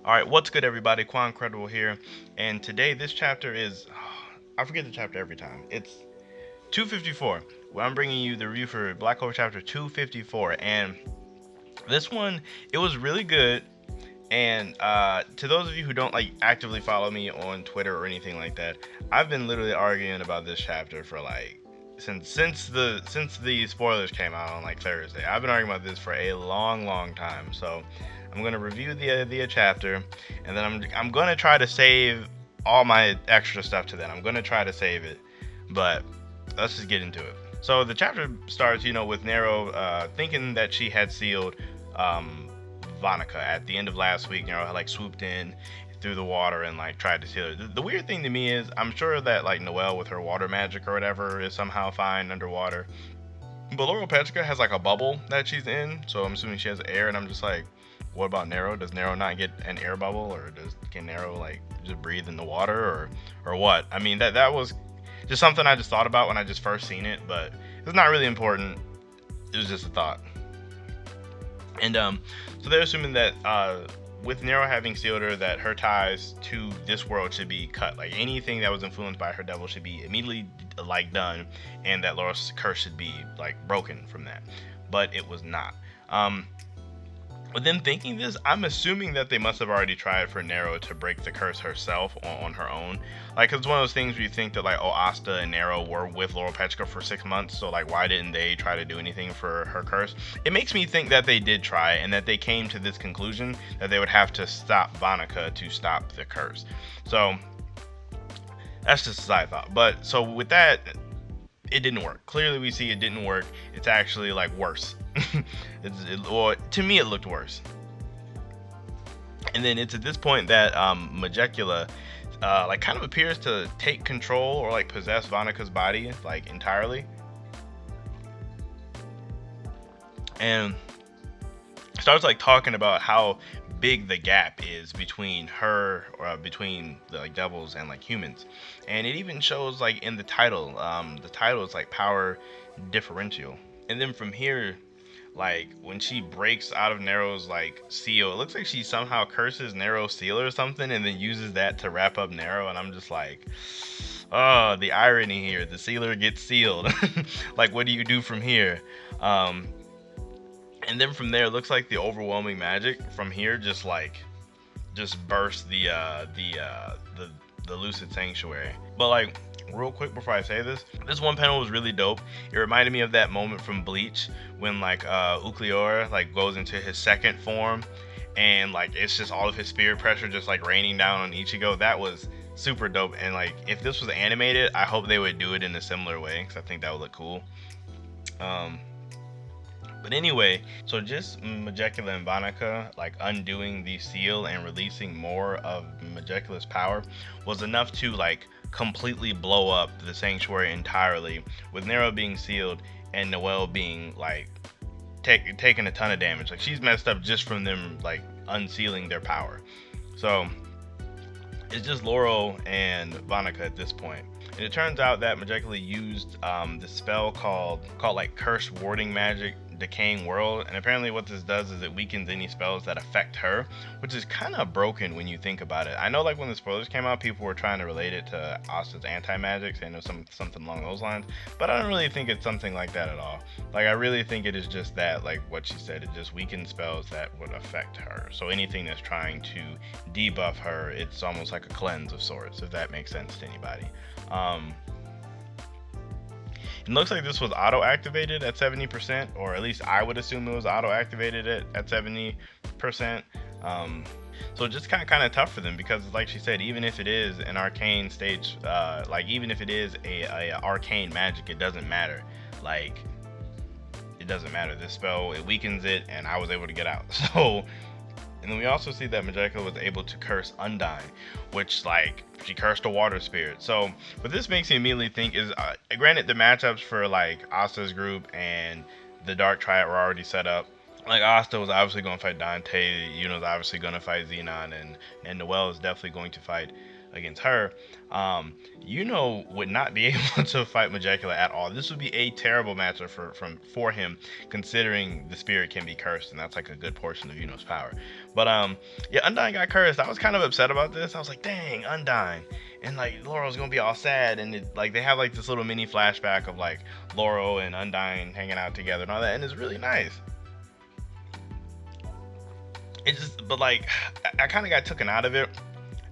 Alright, what's good everybody? Quancredible here, and today this chapter is I forget the chapter every time. It's 254, where I'm bringing you the review for Black Clover chapter 254, and this one, it was really good. And to those of you who don't like actively follow me on Twitter or anything like that, I've been literally arguing about this chapter for like since the spoilers came out on like Thursday. I've been arguing about this for a long time. So I'm gonna review the chapter, and then I'm gonna try to save all my extra stuff to then. I'm gonna try to save it, but let's just get into it. So the chapter starts, with Nero thinking that she had sealed um, Vanica at the end of last week. Nero had like swooped in through the water and like tried to seal her. The weird thing to me is I'm sure that like Noelle with her water magic or whatever is somehow fine underwater. But Laurel Petrica has like a bubble that she's in, so I'm assuming she has air, and I'm just like, what about Nero? Does Nero not get an air bubble, or can Nero like just breathe in the water, or what? I mean that was just something I just thought about when I just first seen it, but it's not really important. It was just a thought. And so they're assuming that with Nero having sealed her, that her ties to this world should be cut. Like anything that was influenced by her devil should be immediately like done, and that Laura's curse should be like broken from that. But it was not. But then thinking this, I'm assuming that they must have already tried for Nero to break the curse herself on her own. Like, it's one of those things where you think that, like, oh, Asta and Nero were with Laurel Petrica for 6 months, so, like, why didn't they try to do anything for her curse? It makes me think that they did try, and that they came to this conclusion that they would have to stop Vanica to stop the curse. So, that's just a side thought. But, so with that, it didn't work. Clearly, we see it didn't work. It's actually, like, worse. Well, to me, it looked worse. And then it's at this point that Majecula like kind of appears to take control or like possess Vanica's body like entirely, and starts like talking about how big the gap is between her or between the like devils and like humans. And it even shows like in the title is like power differential. And then from here, like when she breaks out of Nero's like seal, it looks like she somehow curses Nero's seal or something, and then uses that to wrap up Nero. And I'm just like, oh, the irony here. The sealer gets sealed. Like, what do you do from here? Um, and then from there, it looks like the overwhelming magic from here just burst the lucid sanctuary. But like, real quick before I say this one panel was really dope. It reminded me of that moment from Bleach when like Ucleora like goes into his second form, and like it's just all of his spirit pressure just like raining down on Ichigo. That was super dope. And like if this was animated, I hope they would do it in a similar way, because I think that would look cool. um but anyway, so just Majecula and Vanica like undoing the seal and releasing more of Majecula's power was enough to like completely blow up the sanctuary entirely, with Nero being sealed and Noelle being like taking a ton of damage. Like she's messed up just from them like unsealing their power. So it's just Laurel and Vanica at this point. And it turns out that Majecula used the spell called like Curse Warding Magic Decaying World, and apparently what this does is it weakens any spells that affect her, which is kind of broken when you think about it. I know like when the spoilers came out, people were trying to relate it to Asta's anti-magic, saying it was something along those lines, but I don't really think it's something like that at all. Like I really think it is just that, like what she said, it just weakens spells that would affect her. So anything that's trying to debuff her, it's almost like a cleanse of sorts, if that makes sense to anybody. It looks like this was auto-activated at 70%, or at least I would assume it was auto-activated at 70%. So just kind of tough for them, because like she said, even if it is an arcane stage, like even if it is a arcane magic, it doesn't matter. Like it doesn't matter. This spell, it weakens it, and I was able to get out. So. And then we also see that Majecula was able to curse Undyne, which, like, she cursed a water spirit. So, what this makes me immediately think is, granted, the matchups for, like, Asta's group and the Dark Triad were already set up. Like, Asta was obviously going to fight Dante, Yuno's obviously going to fight Xenon, and Noelle is definitely going to fight against her. Would not be able to fight Majecula at all. This would be a terrible matchup for him, considering the spirit can be cursed, and that's like a good portion of Yuno's power. But yeah, Undyne got cursed. I was kind of upset about this. I was like, dang, Undyne. And like Laurel's gonna be all sad, and like they have like this little mini flashback of like Laurel and Undyne hanging out together and all that, and it's really nice. But like, I kind of got taken out of it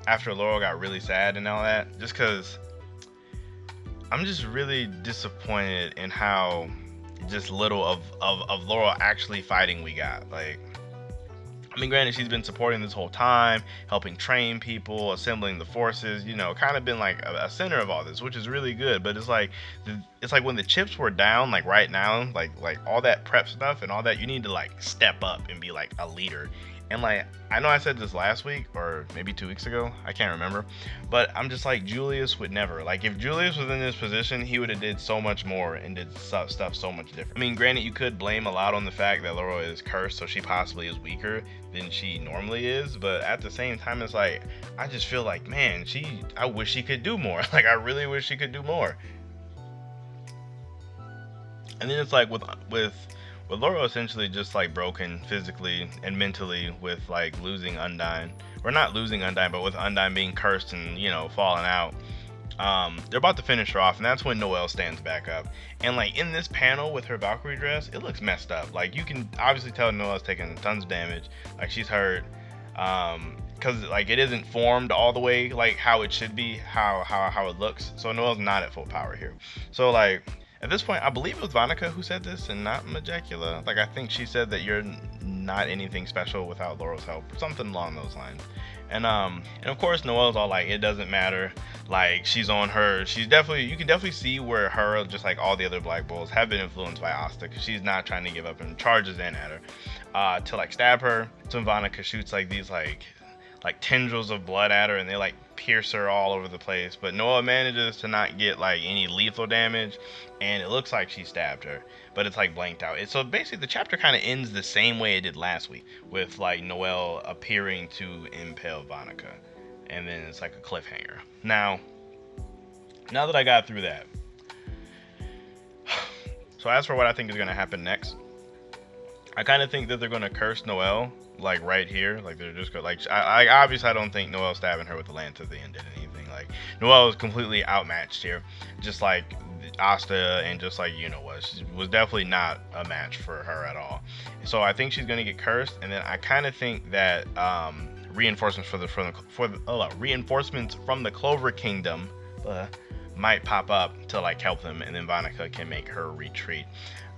after Laurel got really sad and all that, just because I'm just really disappointed in how just little of Laurel actually fighting we got. Like, I mean, granted, she's been supporting this whole time, helping train people, assembling the forces, kind of been like a center of all this, which is really good. But it's like when the chips were down, like right now, like all that prep stuff and all that, you need to like step up and be like a leader. And like, I know I said this last week or maybe 2 weeks ago, I can't remember, but I'm just like, Julius would never. Like, if Julius was in this position, he would have did so much more and did stuff so much different. I mean, granted, you could blame a lot on the fact that Laurel is cursed, so she possibly is weaker than she normally is, but at the same time, it's like, I just feel like, man, I wish she could do more. Like, I really wish she could do more. And then it's like with Laurel essentially just like broken physically and mentally with like losing Undyne, or not losing Undyne, but with Undyne being cursed and falling out. They're about to finish her off, and that's when Noelle stands back up. And like in this panel with her Valkyrie dress, it looks messed up. Like, you can obviously tell Noelle's taking tons of damage. Like, she's hurt. Because like it isn't formed all the way like how it should be, how it looks. So Noelle's not at full power here. So like, at this point, I believe it was Vanica who said this and not Majecula. Like, I think she said that you're not anything special without Laurel's help, or something along those lines. And of course, Noelle's all like, it doesn't matter. Like, she's on her. You can definitely see where her, just like all the other Black Bulls, have been influenced by Asta, because she's not trying to give up and charges in at her to like stab her. So Vanica shoots like these like tendrils of blood at her, and they like pierce her all over the place. But Noelle manages to not get like any lethal damage, and it looks like she stabbed her, but it's like blanked out. So basically the chapter kind of ends the same way it did last week, with like Noelle appearing to impale Vanica, and then it's like a cliffhanger. Now that I got through that, so as for what I think is going to happen next, I kind of think that they're going to curse Noelle like right here. Like, they're just going to, like, I obviously I don't think Noelle stabbing her with the lance at the end did anything. Like, Noelle was completely outmatched here, just like Asta and just like was definitely not a match for her at all. So I think she's gonna get cursed, and then I kind of think that reinforcements reinforcements from the Clover Kingdom might pop up to like help them, and then Vanica can make her retreat.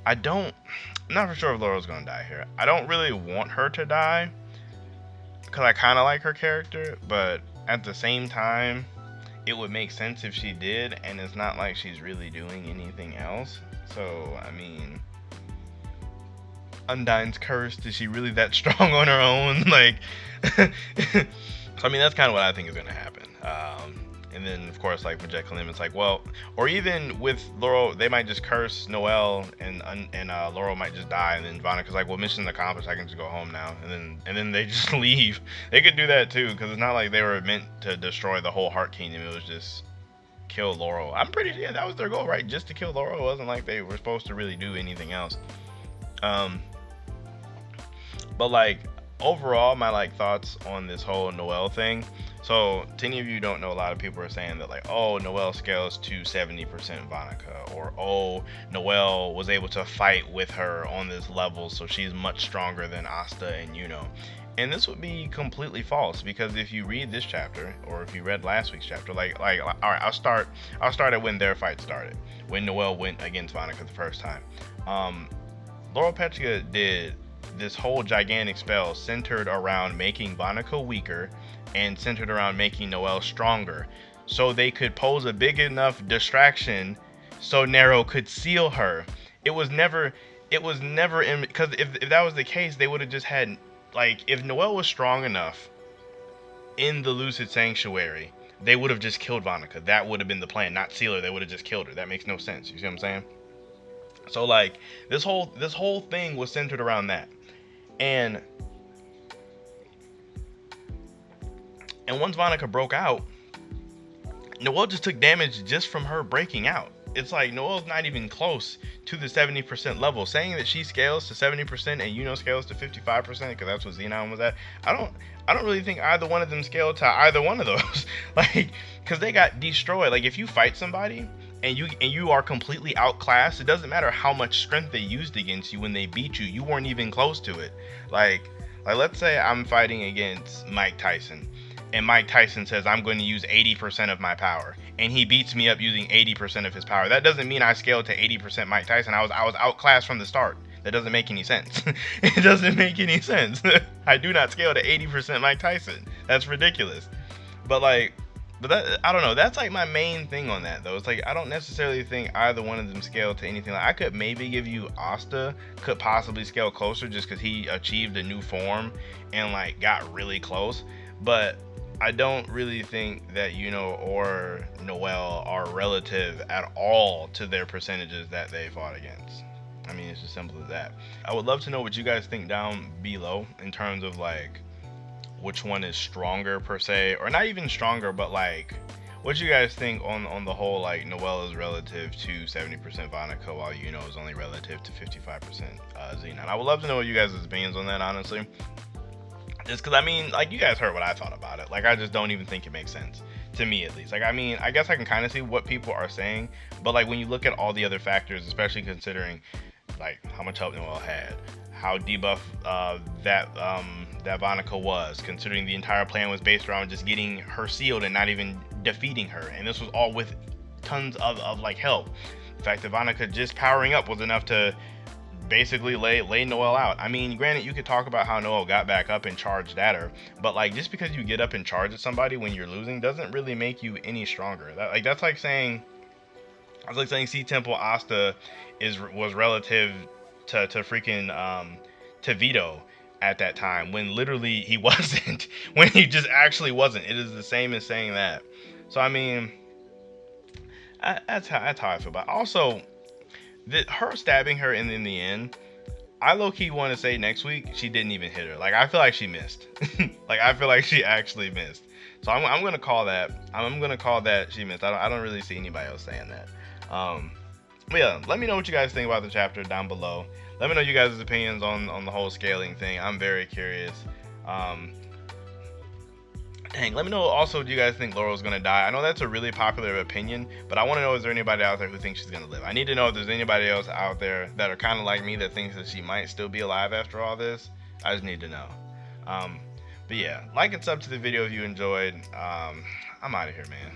I'm not for sure if Laurel's gonna die here. I don't really want her to die, because I kind of like her character, but at the same time, it would make sense if she did, and it's not like she's really doing anything else. So, I mean, Undyne's cursed. Is she really that strong on her own? Like, so I mean, that's kind of what I think is going to happen. And then, of course, like, Project Kalim, it's like, well, or even with Laurel, they might just curse Noelle, and Laurel might just die, and then Vanica's like, well, mission accomplished, I can just go home now, and then they just leave. They could do that too, because it's not like they were meant to destroy the whole Heart Kingdom. It was just kill Laurel. Yeah, that was their goal, right? Just to kill Laurel. It wasn't like they were supposed to really do anything else. But like, overall, my like thoughts on this whole Noelle thing. So, to any of you who don't know, a lot of people are saying that like, oh, Noelle scales to 70% Vanica, or oh, Noelle was able to fight with her on this level, so she's much stronger than Asta and Yuno. And this would be completely false, because if you read this chapter, or if you read last week's chapter, all right, I'll start at when their fight started, when Noelle went against Vanica the first time. Laurel Petra did this whole gigantic spell centered around making Vanica weaker, and centered around making Noelle stronger, so they could pose a big enough distraction so Nero could seal her. It was never in, because if that was the case, they would have just had, like, if Noelle was strong enough in the Lucid Sanctuary, they would have just killed Vanica. That would have been the plan, not seal her. They would have just killed her. That makes no sense. You see what I'm saying? So like, this whole thing was centered around that. And once Vanica broke out, Noelle just took damage just from her breaking out. It's like Noelle's not even close to the 70% level. Saying that she scales to 70% and Yuno scales to 55%, because that's what Xenon was at. I don't really think either one of them scaled to either one of those. Like, because they got destroyed. Like, if you fight somebody and you are completely outclassed, it doesn't matter how much strength they used against you when they beat you. You weren't even close to it. Like let's say I'm fighting against Mike Tyson, and Mike Tyson says I'm going to use 80% of my power, and he beats me up using 80% of his power. That doesn't mean I scaled to 80% Mike Tyson. I was outclassed from the start. That doesn't make any sense. It doesn't make any sense. I do not scale to 80% Mike Tyson. That's ridiculous. But that, I don't know. That's like my main thing on that, though. It's like I don't necessarily think either one of them scale to anything. Like, I could maybe give you Asta could possibly scale closer just because he achieved a new form and like got really close. But I don't really think that Yuno or Noelle are relative at all to their percentages that they fought against. I mean, it's as simple as that. I would love to know what you guys think down below in terms of like which one is stronger per se, or not even stronger, but like what you guys think on the whole, like Noelle is relative to 70% Vanica while Yuno is only relative to 55% Xenon. I would love to know what you guys' opinions on that, honestly. Just because, I mean, like, you guys heard what I thought about it. Like, I just don't even think it makes sense. To me, at least. Like, I mean, I guess I can kind of see what people are saying. But, like, when you look at all the other factors, especially considering, like, how much help Noelle had, how debuff that Vanica was, considering the entire plan was based around just getting her sealed and not even defeating her. And this was all with tons of like, help. The fact that Vanica just powering up was enough to basically lay Noelle out. I mean, granted, you could talk about how Noelle got back up and charged at her, but like, just because you get up and charge at somebody when you're losing doesn't really make you any stronger. That's like saying C Temple Asta was relative to freaking to Vito at that time, when literally he wasn't. When he just actually wasn't. It is the same as saying that. So I mean, that's how I feel about it. Also, her stabbing her in the end, I low-key want to say next week she didn't even hit her. Like, I feel like she missed. Like, I feel like she actually missed. So I'm gonna call that. I'm gonna call that she missed. I don't really see anybody else saying that. But yeah, let me know what you guys think about the chapter down below. Let me know you guys' opinions on the whole scaling thing. I'm very curious. Let me know also, do you guys think Laurel's gonna die? I know that's a really popular opinion, but I want to know, is there anybody out there who thinks she's gonna live? I need to know if there's anybody else out there that are kind of like me that thinks that she might still be alive after all this. I just need to know. But yeah, like and sub to the video if you enjoyed. I'm out of here, man.